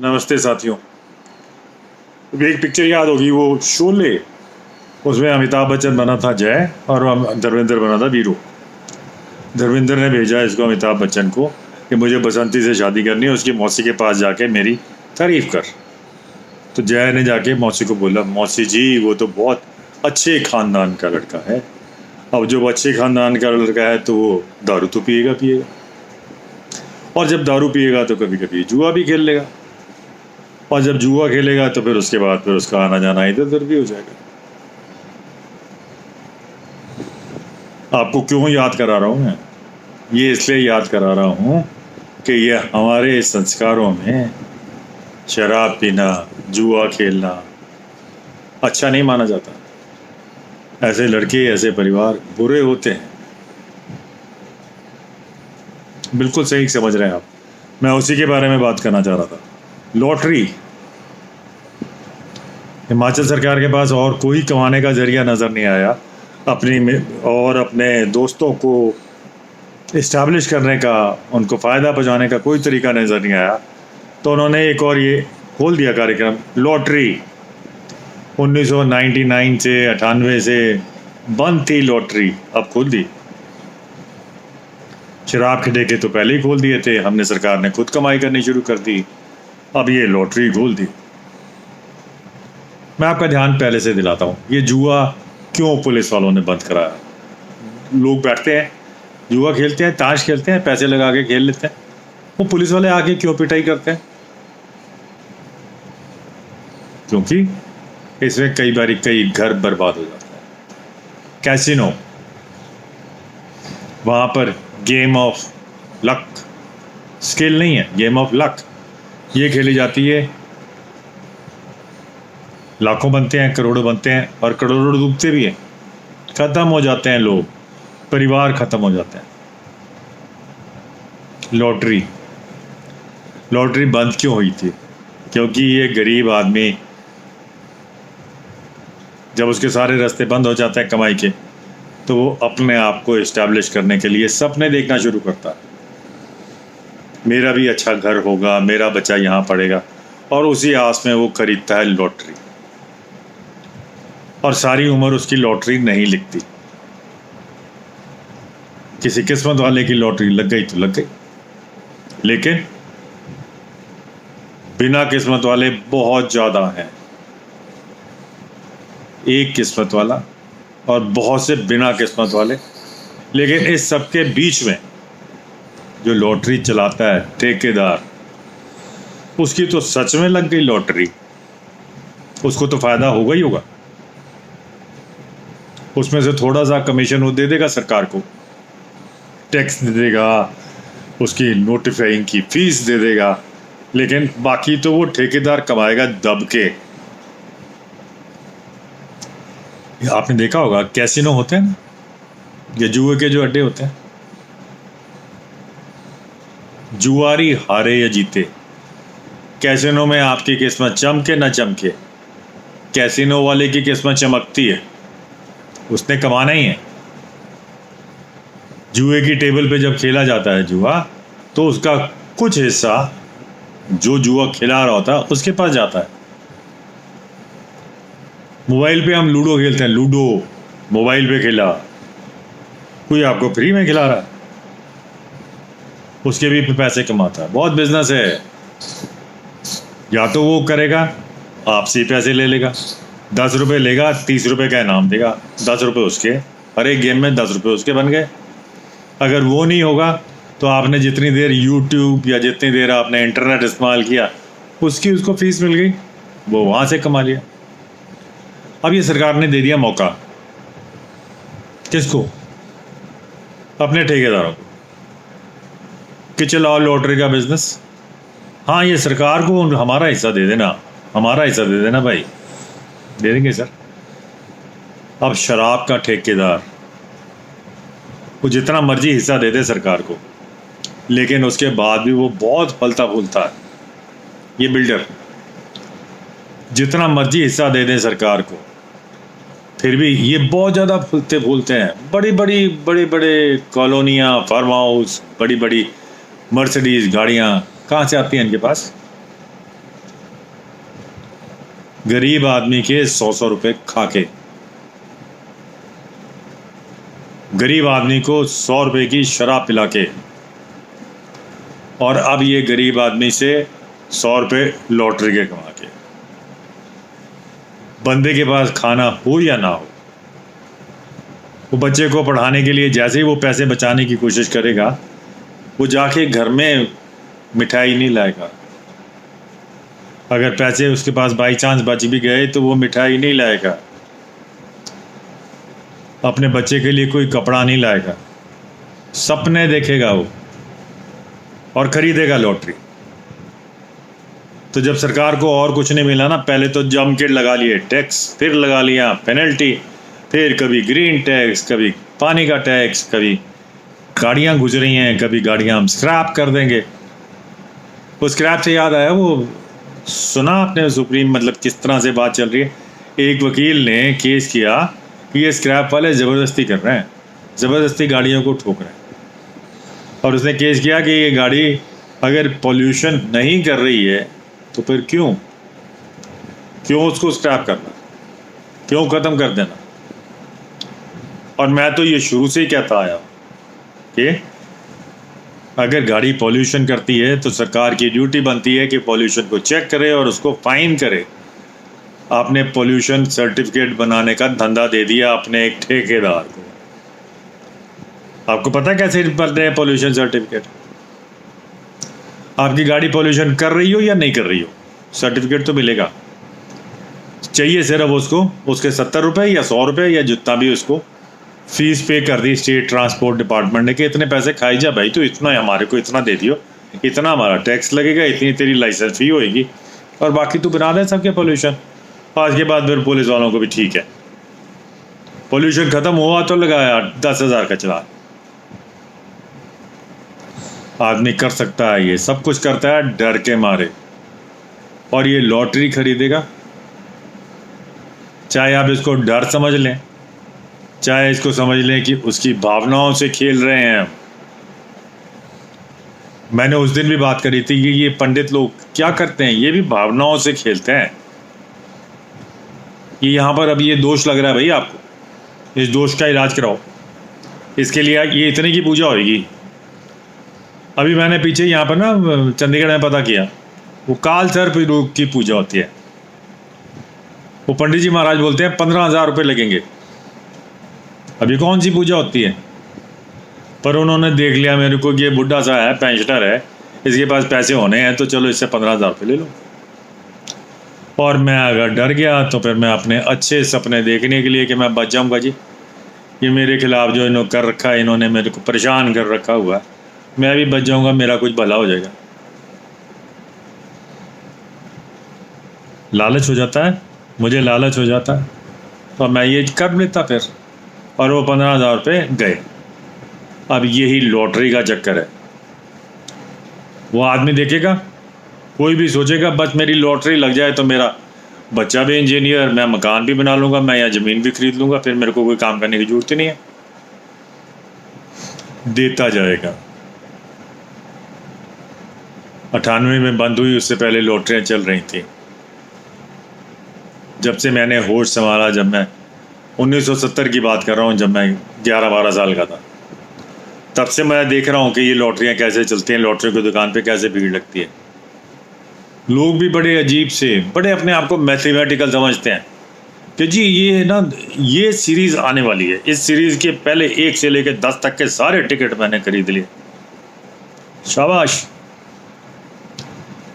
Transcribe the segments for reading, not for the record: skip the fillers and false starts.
नमस्ते साथियों। अभी एक पिक्चर याद होगी, वो शोले। उसमें अमिताभ बच्चन बना था जय और धर्मेंद्र बना था वीरू। धर्मेंद्र ने भेजा इसको अमिताभ बच्चन को कि मुझे बसंती से शादी करनी है, उसकी मौसी के पास जाके मेरी तारीफ कर। तो जय ने जाके मौसी को बोला, मौसी जी वो तो बहुत अच्छे खानदान का लड़का है। अब जो अच्छे खानदान का लड़का है तो वो दारू तो पिएगा पिएगा, और जब दारू पिएगा तो कभी कभी जुआ भी खेल लेगा, और जब जुआ खेलेगा तो फिर उसके बाद फिर उसका आना जाना इधर उधर भी हो जाएगा। आपको क्यों याद करा रहा हूँ मैं? ये इसलिए याद करा रहा हूँ कि ये हमारे संस्कारों में शराब पीना, जुआ खेलना अच्छा नहीं माना जाता। ऐसे लड़के, ऐसे परिवार बुरे होते हैं। बिल्कुल सही समझ रहे हैं आप। मैं उसी के बारे में बात करना चाह रहा था। लॉटरी। हिमाचल सरकार के पास और कोई कमाने का जरिया नज़र नहीं आया अपने दोस्तों को इस्टेब्लिश करने का, उनको फ़ायदा पहुंचाने का कोई तरीका नज़र नहीं आया। तो उन्होंने एक और ये खोल दिया कार्यक्रम, लॉटरी। 1999 से 98 से बंद थी लॉटरी, अब खोल दी। शराब के ठेके तो पहले ही खोल दिए थे हमने, सरकार ने खुद कमाई करनी शुरू कर दी, अब ये लॉटरी खोल दी। मैं आपका ध्यान पहले से दिलाता हूँ, ये जुआ क्यों पुलिस वालों ने बंद कराया। लोग बैठते हैं, जुआ खेलते हैं, ताश खेलते हैं, पैसे लगा के खेल लेते हैं, वो पुलिस वाले आके क्यों पिटाई करते हैं? क्योंकि इसमें कई घर बर्बाद हो जाते हैं। कैसीनो, वहाँ पर गेम ऑफ लक, स्किल नहीं है, गेम ऑफ लक ये खेली जाती है। लाखों बनते हैं, करोड़ों बनते हैं, और करोड़ों डूबते भी हैं, ख़त्म हो जाते हैं लोग, परिवार ख़त्म हो जाते हैं। लॉटरी बंद क्यों हुई थी? क्योंकि ये गरीब आदमी, जब उसके सारे रास्ते बंद हो जाते हैं कमाई के, तो वो अपने आप को इस्टेब्लिश करने के लिए सपने देखना शुरू करता है। मेरा भी अच्छा घर होगा, मेरा बच्चा यहाँ पढ़ेगा, और उसी आस में वो खरीदता है लॉटरी, और सारी उम्र उसकी लॉटरी नहीं लिखती। किसी किस्मत वाले की लॉटरी लग गई तो लग गई, लेकिन बिना किस्मत वाले बहुत ज़्यादा हैं। एक किस्मत वाला और बहुत से बिना किस्मत वाले, लेकिन इस सब के बीच में जो लॉटरी चलाता है ठेकेदार, उसकी तो सच में लग गई लॉटरी, उसको तो फ़ायदा होगा ही होगा। उसमें से थोड़ा सा कमीशन वो दे देगा सरकार को, टैक्स दे देगा, उसकी नोटिफाइंग की फीस दे देगा, लेकिन बाकी तो वो ठेकेदार कमाएगा दब के। आपने देखा होगा कैसीनो होते हैं ना, ये जुए के जो अड्डे होते हैं, जुआरी हारे या जीते, कैसीनो में आपकी किस्मत चमके ना चमके, कैसीनो वाले की किस्मत चमकती है, उसने कमाना ही है। जुए की टेबल पे जब खेला जाता है जुआ, तो उसका कुछ हिस्सा जो जुआ खिला रहा होता है उसके पास जाता है। मोबाइल पे हम लूडो खेलते हैं, लूडो मोबाइल पे खेला, कोई आपको फ्री में खिला रहा है, उसके भी पैसे कमाता है, बहुत बिजनेस है। या तो वो करेगा, आपसे पैसे ले लेगा, 10 रुपये लेगा, 30 रुपये का इनाम देगा, 10 रुपये उसके, हर एक गेम में 10 रुपये उसके बन गए। अगर वो नहीं होगा तो आपने जितनी देर यूट्यूब या जितनी देर आपने इंटरनेट इस्तेमाल किया, उसकी उसको फीस मिल गई, वो वहाँ से कमा लिया। अब ये सरकार ने दे दिया मौका, किसको? अपने ठेकेदारों को, कि चलाओ लॉटरी का बिजनेस। हाँ, ये सरकार को हमारा हिस्सा दे देना, हमारा हिस्सा दे देना भाई, दे देंगे सर। अब शराब का ठेकेदार वो जितना मर्जी हिस्सा दे दे सरकार को, लेकिन उसके बाद भी वो बहुत फलता फूलता है। ये बिल्डर जितना मर्जी हिस्सा दे दे सरकार को, फिर भी ये बहुत ज़्यादा फूलते फूलते हैं। बड़ी बड़े कॉलोनियाँ, फार्म हाउस, बड़ी बड़ी मर्सिडीज़ गाड़ियाँ कहाँ से आती हैं इनके पास? गरीब आदमी के 100-100 रुपए खा के, गरीब आदमी को 100 रुपए की शराब पिला के, और अब ये गरीब आदमी से 100 रुपए लॉटरी के कमा के। बंदे के पास खाना हो या ना हो, वो बच्चे को पढ़ाने के लिए जैसे ही वो पैसे बचाने की कोशिश करेगा, वो जाके घर में मिठाई नहीं लाएगा। अगर पैसे उसके पास बाई चांस बच भी गए तो वो मिठाई नहीं लाएगा, अपने बच्चे के लिए कोई कपड़ा नहीं लाएगा, सपने देखेगा वो और खरीदेगा लॉटरी। तो जब सरकार को और कुछ नहीं मिला ना, पहले तो जम के लगा लिए टैक्स, फिर लगा लिया पेनल्टी, फिर कभी ग्रीन टैक्स, कभी पानी का टैक्स, कभी गाड़ियाँ गुजरी हैं, कभी गाड़ियाँ हम स्क्रैप कर देंगे। वो स्क्रैप से याद आया, वो सुना आपने सुप्रीम, मतलब किस तरह से बात चल रही है। एक वकील ने केस किया कि ये स्क्रैप वाले ज़बरदस्ती कर रहे हैं, ज़बरदस्ती गाड़ियों को ठोक रहे हैं, और उसने केस किया कि ये गाड़ी अगर पोल्यूशन नहीं कर रही है तो फिर क्यों उसको स्क्रैप करना, क्यों ख़त्म कर देना। और मैं तो ये शुरू से ही कहता आया कि अगर गाड़ी पोल्यूशन करती है तो सरकार की ड्यूटी बनती है कि पोल्यूशन को चेक करे और उसको फाइन करे। आपने पोल्यूशन सर्टिफिकेट बनाने का धंधा दे दिया अपने एक ठेकेदार को। आपको पता कैसे बनते हैं पोल्यूशन सर्टिफिकेट? आपकी गाड़ी पोल्यूशन कर रही हो या नहीं कर रही हो, सर्टिफिकेट तो मिलेगा। चाहिए सिर्फ उसको उसके 70 रुपये या 100 रुपये या जितना भी उसको फीस पे कर दी स्टेट ट्रांसपोर्ट डिपार्टमेंट ने कि इतने पैसे खाई जा भाई, तो इतना हमारे को इतना दे दियो, इतना हमारा टैक्स लगेगा, इतनी तेरी लाइसेंस फी होएगी, और बाकी तू बना दे सबके पोल्यूशन। आज के बाद फिर पुलिस वालों को भी ठीक है, पोल्यूशन ख़त्म हुआ तो लगाया 10,000 का चलान। आदमी कर सकता है, ये सब कुछ करता है डर के मारे। और ये लॉटरी खरीदेगा, चाहे आप इसको डर समझ लें, चाहे इसको समझ लें कि उसकी भावनाओं से खेल रहे हैं। मैंने उस दिन भी बात करी थी कि ये पंडित लोग क्या करते हैं, ये भी भावनाओं से खेलते हैं। ये यहाँ पर अब ये दोष लग रहा है भाई आपको, इस दोष का इलाज कराओ, इसके लिए ये इतने की पूजा होगी। अभी मैंने पीछे यहाँ पर ना चंडीगढ़ में पता किया, वो काल सर्प रोग की पूजा होती है। वो पंडित जी महाराज बोलते हैं 15,000 रुपये लगेंगे। अभी कौन सी पूजा होती है, पर उन्होंने देख लिया मेरे को कि ये बुढ़ा सा है, पेंशनर है, इसके पास पैसे होने हैं, तो चलो इससे 15,000 रुपये ले लो। और मैं अगर डर गया तो फिर मैं अपने अच्छे सपने देखने के लिए कि मैं बच जाऊँगा जी, ये मेरे खिलाफ जो इन्होंने कर रखा है, इन्होंने मेरे को परेशान कर रखा हुआ है, मैं भी बच जाऊँगा, मेरा कुछ भला हो जाएगा। लालच हो जाता है, मुझे लालच हो जाता है, तो मैं ये कर लेता फिर, और वो 15,000 रुपये गए। अब यही लॉटरी का चक्कर है। वो आदमी देखेगा, कोई भी सोचेगा बस मेरी लॉटरी लग जाए तो मेरा बच्चा भी इंजीनियर, मैं मकान भी बना लूँगा, मैं यहाँ ज़मीन भी खरीद लूँगा, फिर मेरे को कोई काम करने की ज़रूरत ही नहीं है। देता जाएगा। 98 में बंद हुई, उससे पहले लॉटरियाँ चल रही थी। जब से मैंने होश संभाला, जब मैं 1970 की बात कर रहा हूँ, जब मैं 11-12 साल का था, तब से मैं देख रहा हूँ कि ये लॉटरियाँ कैसे चलती हैं, लॉटरी की दुकान पे कैसे भीड़ लगती है। लोग भी बड़े अजीब से, बड़े अपने आप को मैथमेटिकल समझते हैं कि जी ये सीरीज़ आने वाली है, इस सीरीज़ के पहले 1 से लेकर 10 तक के सारे टिकट मैंने खरीद लिए। शाबाश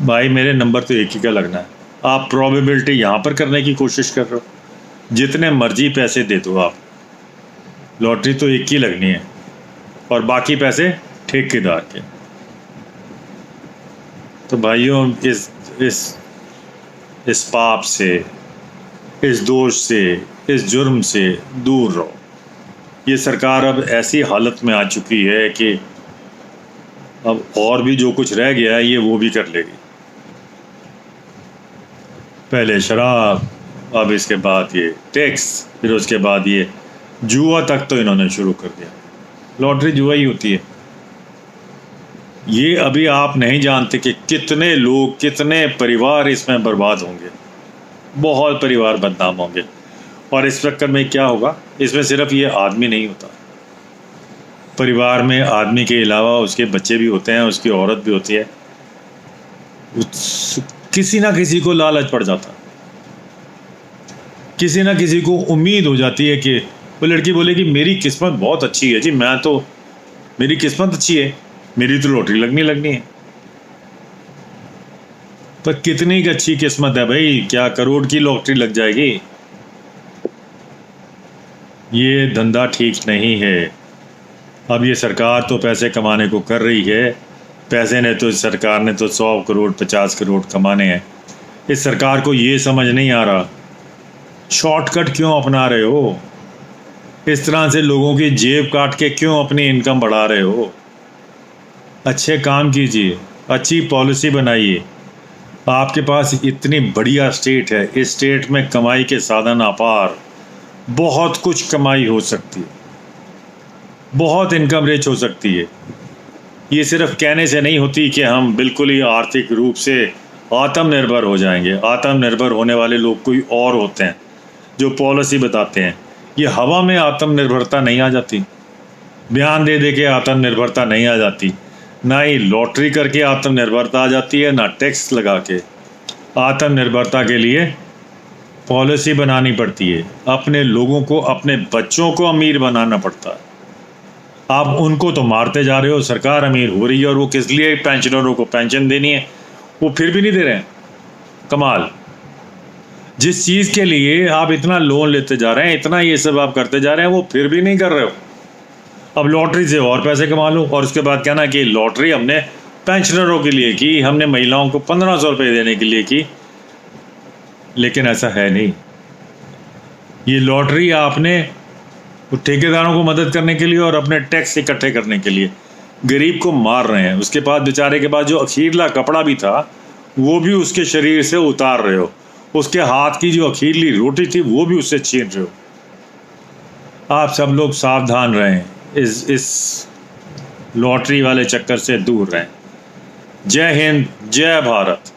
भाई, मेरे नंबर तो एक ही का लगना है। आप प्रोबेबिलिटी यहाँ पर करने की कोशिश कर रहे हो, जितने मर्जी पैसे दे दो आप, लॉटरी तो एक ही लगनी है, और बाकी पैसे ठेकेदार के। तो भाइयों, इस पाप से, इस दोष से, इस जुर्म से दूर रहो। ये सरकार अब ऐसी हालत में आ चुकी है कि अब और भी जो कुछ रह गया है ये वो भी कर लेगी। पहले शराब, अब इसके बाद ये टैक्स, फिर उसके बाद ये जुआ तक तो इन्होंने शुरू कर दिया। लॉटरी जुआ ही होती है। ये अभी आप नहीं जानते कि कितने लोग, कितने परिवार इसमें बर्बाद होंगे। बहुत परिवार बदनाम होंगे। और इस चक्कर में क्या होगा, इसमें सिर्फ ये आदमी नहीं होता, परिवार में आदमी के अलावा उसके बच्चे भी होते हैं, उसकी औरत भी होती है। किसी ना किसी को लालच पड़ जाता, किसी ना किसी को उम्मीद हो जाती है कि वो लड़की बोलेगी मेरी किस्मत बहुत अच्छी है जी, मेरी किस्मत अच्छी है, मेरी तो लॉटरी लगनी है। पर कितनी अच्छी किस्मत है भाई, क्या करोड़ की लॉटरी लग जाएगी? ये धंधा ठीक नहीं है। अब ये सरकार तो पैसे कमाने को कर रही है, पैसे ने तो सरकार ने तो 100 करोड़ 50 करोड़ कमाने हैं। इस सरकार को ये समझ नहीं आ रहा, शॉर्टकट क्यों अपना रहे हो? इस तरह से लोगों की जेब काट के क्यों अपनी इनकम बढ़ा रहे हो? अच्छे काम कीजिए, अच्छी पॉलिसी बनाइए। आपके पास इतनी बढ़िया स्टेट है, इस स्टेट में कमाई के साधन अपार, बहुत कुछ कमाई हो सकती है, बहुत इनकम रिच हो सकती है। ये सिर्फ कहने से नहीं होती कि हम बिल्कुल ही आर्थिक रूप से आत्मनिर्भर हो जाएंगे। आत्मनिर्भर होने वाले लोग कोई और होते हैं जो पॉलिसी बताते हैं। ये हवा में आत्मनिर्भरता नहीं आ जाती, बयान दे दे के आत्मनिर्भरता नहीं आ जाती, ना ही लॉटरी करके आत्मनिर्भरता आ जाती है, ना टैक्स लगा के। आत्मनिर्भरता के लिए पॉलिसी बनानी पड़ती है, अपने लोगों को, अपने बच्चों को अमीर बनाना पड़ता है। आप उनको तो मारते जा रहे हो, सरकार अमीर हो रही है, और वो किस लिए पेंशनरों को पेंशन देनी है वो फिर भी नहीं दे रहे हैं। कमाल, जिस चीज़ के लिए आप इतना लोन लेते जा रहे हैं, इतना ये सब आप करते जा रहे हैं, वो फिर भी नहीं कर रहे हो। अब लॉटरी से और पैसे कमा लो, और उसके बाद कहना कि लॉटरी हमने पेंशनरों के लिए की, हमने महिलाओं को 1500 रुपये देने के लिए की। लेकिन ऐसा है नहीं। ये लॉटरी आपने ठेकेदारों को मदद करने के लिए और अपने टैक्स इकट्ठे करने के लिए गरीब को मार रहे हैं। उसके बाद बेचारे के पास जो अखीरला कपड़ा भी था वो भी उसके शरीर से उतार रहे हो, उसके हाथ की जो अखीरली रोटी थी वो भी उससे छीन रहे हो। आप सब लोग सावधान रहें, इस लॉटरी वाले चक्कर से दूर रहें। जय हिंद, जय भारत।